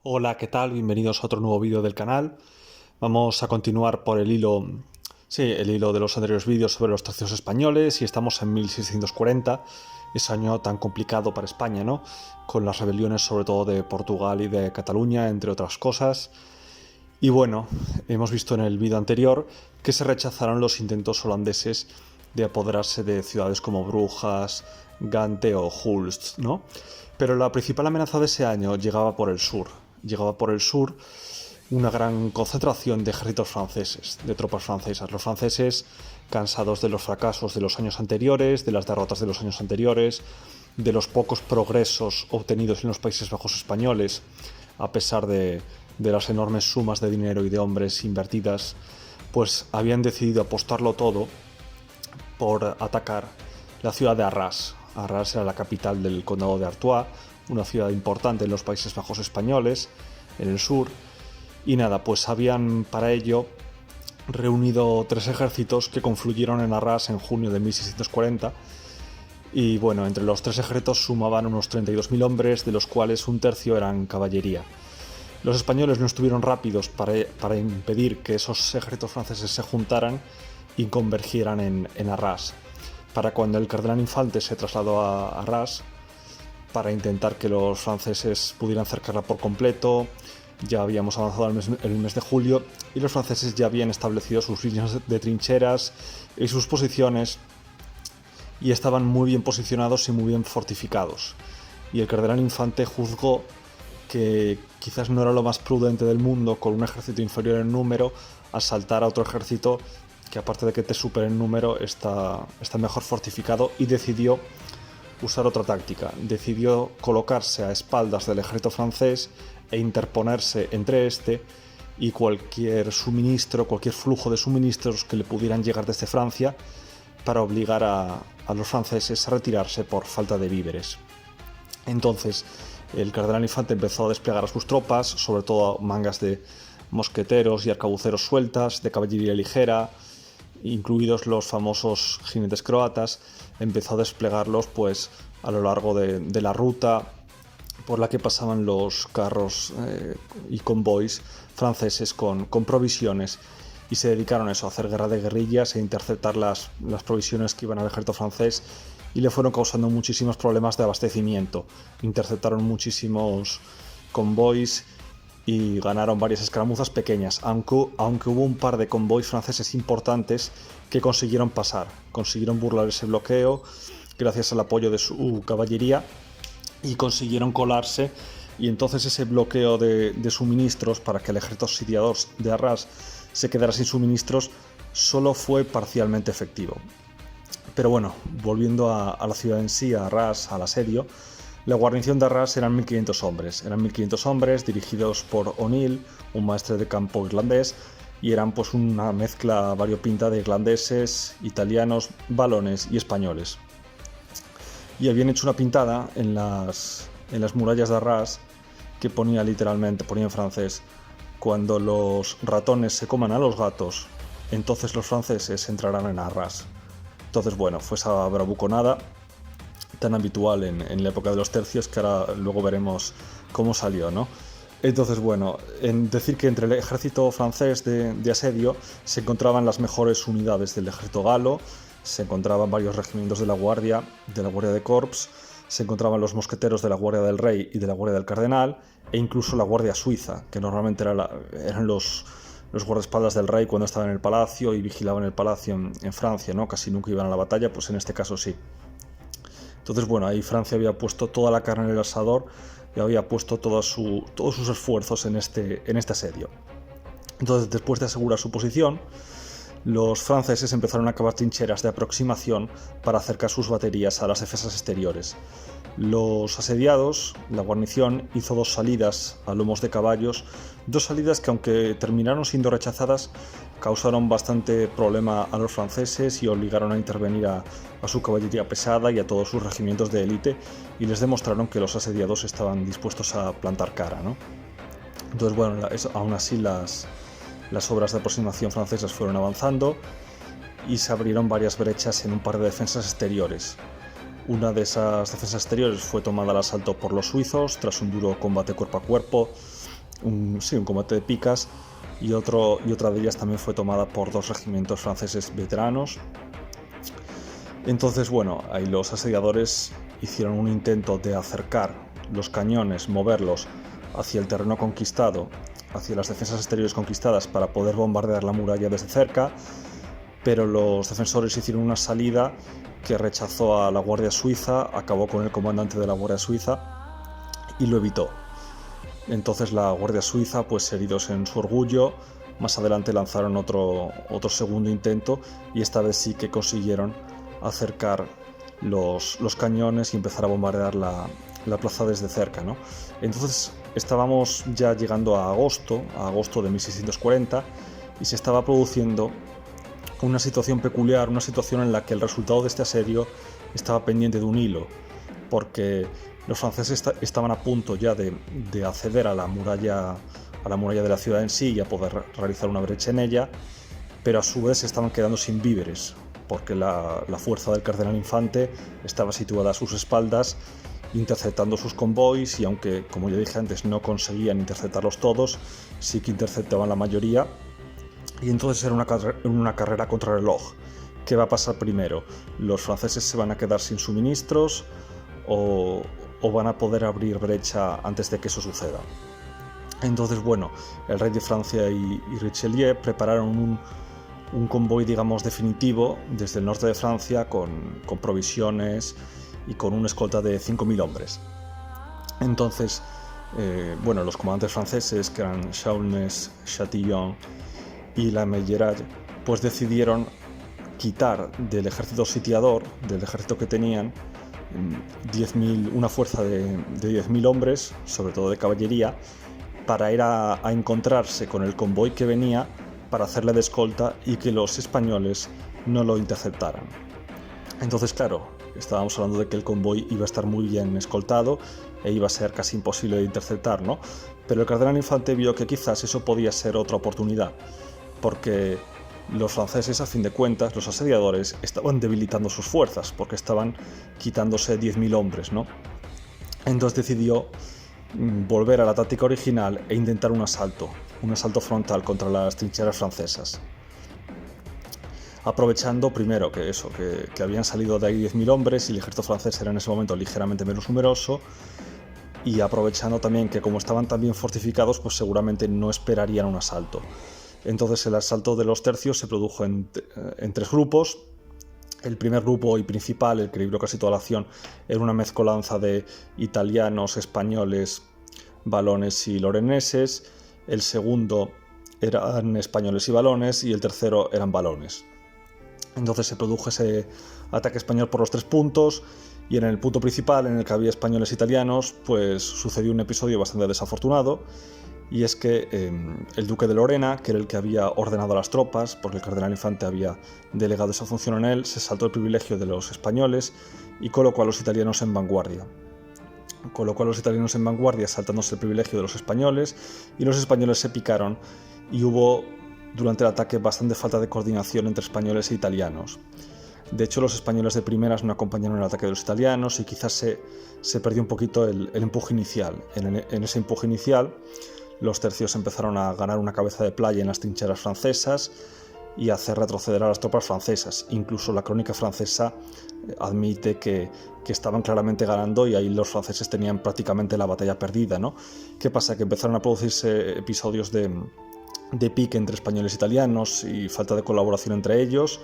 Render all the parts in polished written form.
Hola, ¿qué tal? Bienvenidos a otro nuevo vídeo del canal. Vamos a continuar por el hilo, el hilo de los anteriores vídeos sobre los tercios españoles y estamos en 1640, ese año tan complicado para España, ¿no? Con las rebeliones sobre todo de Portugal y de Cataluña, entre otras cosas. Y bueno, hemos visto en el vídeo anterior que se rechazaron los intentos holandeses de apoderarse de ciudades como Brujas, Gante o Hulst, ¿no? Pero la principal amenaza de ese año llegaba por el sur. Llegaba por el sur una gran concentración de ejércitos franceses, de tropas francesas. Los franceses, cansados de los fracasos de los años anteriores, de las derrotas de los años anteriores, de los pocos progresos obtenidos en los Países Bajos españoles, a pesar de las enormes sumas de dinero y de hombres invertidas, pues habían decidido apostarlo todo por atacar la ciudad de Arras. Arras era la capital del condado de Artois, una ciudad importante en los Países Bajos españoles, en el sur. Y nada, pues habían para ello reunido tres ejércitos que confluyeron en Arras en junio de 1640. Y bueno, entre los tres ejércitos sumaban unos 32.000 hombres, de los cuales un tercio eran caballería. Los españoles no estuvieron rápidos para impedir que esos ejércitos franceses se juntaran y convergieran en Arras. Para cuando el cardenal Infante se trasladó a Arras, para intentar que los franceses pudieran cercarla por completo, ya habíamos avanzado el mes de julio y los franceses ya habían establecido sus líneas de trincheras y sus posiciones y estaban muy bien posicionados y muy bien fortificados. Y el cardenal Infante juzgó que quizás no era lo más prudente del mundo, con un ejército inferior en número, asaltar a otro ejército que, aparte de que te supere en número, está mejor fortificado, y decidió usar otra táctica. Decidió colocarse a espaldas del ejército francés e interponerse entre este y cualquier suministro, cualquier flujo de suministros que le pudieran llegar desde Francia, para obligar a los franceses a retirarse por falta de víveres. Entonces, el cardenal Infante empezó a desplegar a sus tropas, sobre todo mangas de mosqueteros y arcabuceros sueltas, de caballería ligera, incluidos los famosos jinetes croatas. Empezó a desplegarlos pues a lo largo de la ruta por la que pasaban los carros y convoys franceses con provisiones, y se dedicaron a eso, a hacer guerra de guerrillas e interceptar las provisiones que iban al ejército francés, y le fueron causando muchísimos problemas de abastecimiento. Interceptaron muchísimos convoys y ganaron varias escaramuzas pequeñas, aunque hubo un par de convoys franceses importantes que consiguieron pasar, consiguieron burlar ese bloqueo gracias al apoyo de su caballería y consiguieron colarse, y entonces ese bloqueo de suministros para que el ejército sitiador de Arras se quedara sin suministros solo fue parcialmente efectivo. Pero bueno, volviendo a la ciudad en sí, a Arras, al asedio, la guarnición de Arras eran 1.500 hombres. Eran 1.500 hombres dirigidos por O'Neill, un maestre de campo irlandés, y eran pues una mezcla variopinta de irlandeses, italianos, valones y españoles. Y habían hecho una pintada en las murallas de Arras que ponía literalmente, ponía en francés: cuando los ratones se coman a los gatos, entonces los franceses entrarán en Arras. Entonces, bueno, fue esa bravuconada tan habitual en la época de los tercios, que ahora luego veremos cómo salió, ¿no? Entonces, bueno, en decir que entre el ejército francés de asedio se encontraban las mejores unidades del ejército galo, se encontraban varios regimientos de la guardia de Corps, se encontraban los mosqueteros de la Guardia del Rey y de la Guardia del Cardenal, e incluso la Guardia Suiza, que normalmente eran los guardaespaldas del rey cuando estaban en el palacio y vigilaban el palacio en Francia, ¿no? Casi nunca iban a la batalla, pues en este caso sí. Entonces, bueno, ahí Francia había puesto toda la carne en el asador y había puesto todos sus esfuerzos en este asedio. Entonces, después de asegurar su posición, los franceses empezaron a cavar trincheras de aproximación para acercar sus baterías a las defensas exteriores. Los asediados, la guarnición, hizo dos salidas a lomos de caballos, dos salidas que, aunque terminaron siendo rechazadas, causaron bastante problema a los franceses y obligaron a intervenir a su caballería pesada y a todos sus regimientos de élite, y les demostraron que los asediados estaban dispuestos a plantar cara, ¿no? Entonces, bueno, aún así las obras de aproximación francesas fueron avanzando y se abrieron varias brechas en un par de defensas exteriores. Una de esas defensas exteriores fue tomada al asalto por los suizos tras un duro combate cuerpo a cuerpo, un combate de picas, y otra de ellas también fue tomada por 2 regimientos franceses veteranos. Entonces, bueno, ahí los asediadores hicieron un intento de acercar los cañones, moverlos hacia el terreno conquistado, hacia las defensas exteriores conquistadas, para poder bombardear la muralla desde cerca, pero los defensores hicieron una salida que rechazó a la Guardia Suiza, acabó con el comandante de la Guardia Suiza y lo evitó. Entonces la Guardia Suiza, pues heridos en su orgullo, más adelante lanzaron otro segundo intento, y esta vez sí que consiguieron acercar los cañones y empezar a bombardear la plaza desde cerca, ¿no? Entonces estábamos ya llegando a agosto de 1640, y se estaba produciendo una situación peculiar, una situación en la que el resultado de este asedio estaba pendiente de un hilo, porque los franceses estaban a punto ya de acceder a la muralla de la ciudad en sí y a poder realizar una brecha en ella, pero a su vez se estaban quedando sin víveres, porque la fuerza del cardenal Infante estaba situada a sus espaldas, interceptando sus convoys, y aunque, como ya dije antes, no conseguían interceptarlos todos, sí que interceptaban la mayoría. Y entonces era una carrera contra reloj. ¿Qué va a pasar primero? ¿Los franceses se van a quedar sin suministros o van a poder abrir brecha antes de que eso suceda? Entonces, bueno, el rey de Francia y Richelieu prepararon un convoy, digamos, definitivo desde el norte de Francia con provisiones y con una escolta de 5.000 hombres. Entonces, los comandantes franceses, que eran Chaulnes, Chatillon y la Meilleraye, pues decidieron quitar del ejército sitiador, del ejército que tenían, una fuerza de 10.000 hombres, sobre todo de caballería, para ir a encontrarse con el convoy que venía, para hacerle de escolta y que los españoles no lo interceptaran. Entonces, claro, estábamos hablando de que el convoy iba a estar muy bien escoltado e iba a ser casi imposible de interceptar, ¿no? Pero el cardenal Infante vio que quizás eso podía ser otra oportunidad, porque los franceses, a fin de cuentas, los asediadores, estaban debilitando sus fuerzas, porque estaban quitándose 10.000 hombres, ¿no? Entonces decidió volver a la táctica original e intentar un asalto frontal contra las trincheras francesas, aprovechando primero que habían salido de ahí 10.000 hombres y el ejército francés era en ese momento ligeramente menos numeroso, y aprovechando también que, como estaban tan bien fortificados, pues seguramente no esperarían un asalto. Entonces el asalto de los tercios se produjo en 3 grupos. El primer grupo y principal, el que libró casi toda la acción, era una mezcolanza de italianos, españoles, valones y loreneses. El segundo eran españoles y valones, y el tercero eran valones. Entonces se produjo ese ataque español por los 3 puntos, y en el punto principal, en el que había españoles e italianos, pues sucedió un episodio bastante desafortunado, y es que el duque de Lorena, que era el que había ordenado a las tropas, porque el cardenal Infante había delegado esa función en él, se saltó el privilegio de los españoles y colocó a los italianos en vanguardia. Saltándose el privilegio de los españoles, y los españoles se picaron, y hubo durante el ataque bastante falta de coordinación entre españoles e italianos. De hecho, los españoles de primeras no acompañaron el ataque de los italianos, y quizás se perdió un poquito el empuje inicial. En ese empuje inicial, los tercios empezaron a ganar una cabeza de playa en las trincheras francesas y a hacer retroceder a las tropas francesas. Incluso la crónica francesa admite que estaban claramente ganando, y ahí los franceses tenían prácticamente la batalla perdida, ¿no? ¿Qué pasa? Que empezaron a producirse episodios de pique entre españoles e italianos y falta de colaboración entre ellos.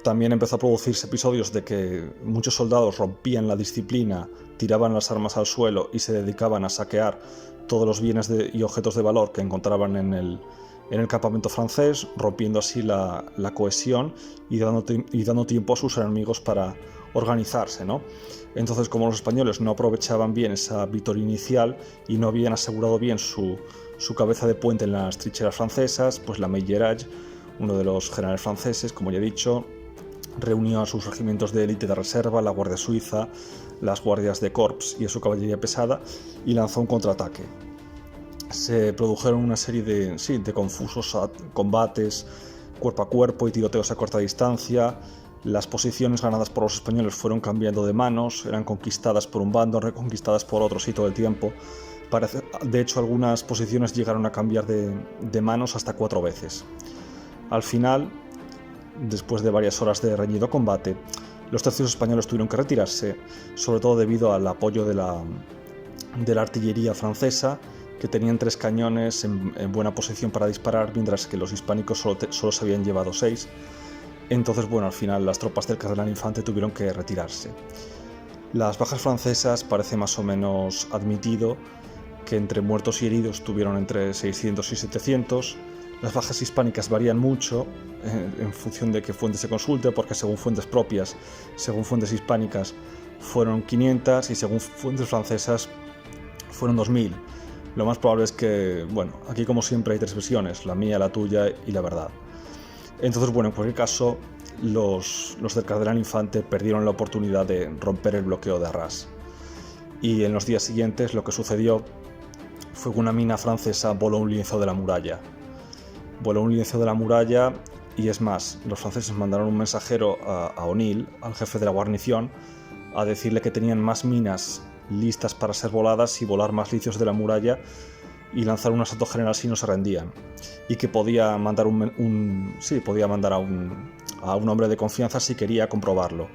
También empezó a producirse episodios de que muchos soldados rompían la disciplina, tiraban las armas al suelo y se dedicaban a saquear todos los bienes y objetos de valor que encontraban en el campamento francés, rompiendo así la cohesión y dando tiempo a sus enemigos para organizarse, ¿no? Entonces, como los españoles no aprovechaban bien esa victoria inicial y no habían asegurado bien su cabeza de puente en las trincheras francesas, pues la Meilleraye, uno de los generales franceses, como ya he dicho, reunió a sus regimientos de élite de reserva, la Guardia Suiza, las guardias de corps y a su caballería pesada, y lanzó un contraataque. Se produjeron una serie de confusos combates cuerpo a cuerpo y tiroteos a corta distancia. Las posiciones ganadas por los españoles fueron cambiando de manos, eran conquistadas por un bando, reconquistadas por otros, y todo el tiempo De hecho, algunas posiciones llegaron a cambiar de manos hasta 4 veces. Al final, después de varias horas de reñido combate, los tercios españoles tuvieron que retirarse, sobre todo debido al apoyo de la artillería francesa, que tenían 3 cañones en buena posición para disparar, mientras que los hispánicos solo se habían llevado 6. Entonces, bueno, al final las tropas del cardenal Infante tuvieron que retirarse. Las bajas francesas parece más o menos admitido que entre muertos y heridos tuvieron entre 600 y 700. Las bajas hispánicas varían mucho en función de qué fuente se consulte, porque según fuentes propias, según fuentes hispánicas, fueron 500 y según fuentes francesas fueron 2000. Lo más probable es que, bueno, aquí como siempre hay 3 versiones, la mía, la tuya y la verdad. Entonces, bueno, en cualquier caso, los del cardenal Infante perdieron la oportunidad de romper el bloqueo de Arras. Y en los días siguientes lo que sucedió fue que una mina francesa voló un lienzo de la muralla. Voló un lienzo de la muralla y es más, los franceses mandaron un mensajero a O'Neill, al jefe de la guarnición, a decirle que tenían más minas listas para ser voladas y volar más licios de la muralla y lanzar un asalto general si no se rendían, y que podía mandar a un hombre de confianza si quería comprobarlo.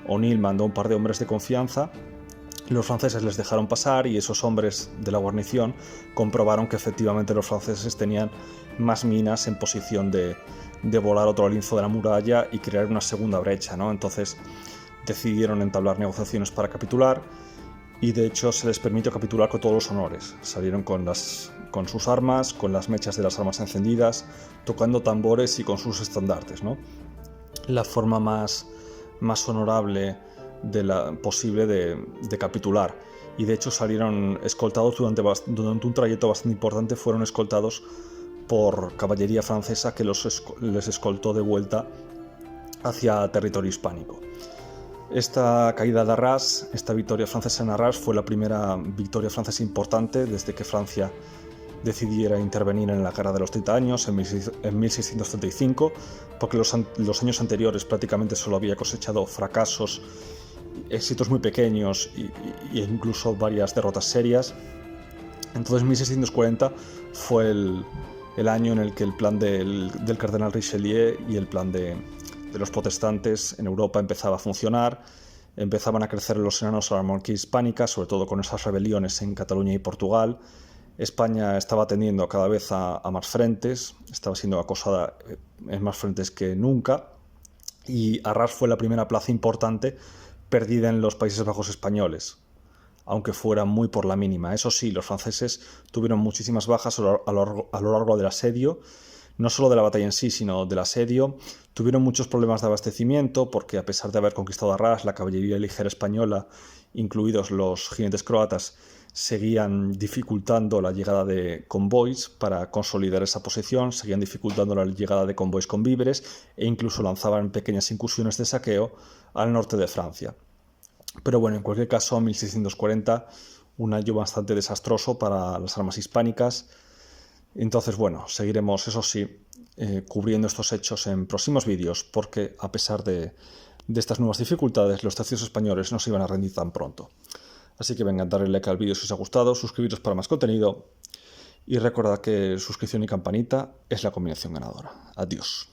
O'Neill mandó un par de hombres de confianza, los franceses les dejaron pasar y esos hombres de la guarnición comprobaron que efectivamente los franceses tenían más minas en posición de volar otro lienzo de la muralla y crear una segunda brecha, ¿no? Entonces decidieron entablar negociaciones para capitular y de hecho se les permitió capitular con todos los honores. Salieron con sus armas, con las mechas de las armas encendidas, tocando tambores y con sus estandartes, ¿no? La forma más honorable posible de capitular. Y de hecho salieron escoltados durante un trayecto bastante importante, fueron escoltados por caballería francesa que les escoltó de vuelta hacia territorio hispánico. Esta caída de Arras, esta victoria francesa en Arras, fue la primera victoria francesa importante desde que Francia decidiera intervenir en la Guerra de los 30 años en 1635, porque los años anteriores prácticamente solo había cosechado fracasos, éxitos muy pequeños e incluso varias derrotas serias. Entonces 1640 fue el año en el que el plan del cardenal Richelieu y el plan de los protestantes en Europa empezaba a funcionar. Empezaban a crecer los enanos a la monarquía hispánica, sobre todo con esas rebeliones en Cataluña y Portugal. España estaba atendiendo cada vez a más frentes, estaba siendo acosada en más frentes que nunca, y Arras fue la primera plaza importante perdida en los Países Bajos españoles, aunque fuera muy por la mínima. Eso sí, los franceses tuvieron muchísimas bajas a lo largo del asedio, no solo de la batalla en sí, sino del asedio. Tuvieron muchos problemas de abastecimiento porque, a pesar de haber conquistado Arras, la caballería ligera española, incluidos los jinetes croatas, seguían dificultando la llegada de convoys para consolidar esa posición, seguían dificultando la llegada de convoys con víveres e incluso lanzaban pequeñas incursiones de saqueo al norte de Francia. Pero bueno, en cualquier caso, 1640, un año bastante desastroso para las armas hispánicas. Entonces, bueno, seguiremos, eso sí, cubriendo estos hechos en próximos vídeos, porque a pesar de estas nuevas dificultades, los tercios españoles no se iban a rendir tan pronto. Así que vengan, darle like al vídeo si os ha gustado, suscribiros para más contenido y recordad que suscripción y campanita es la combinación ganadora. Adiós.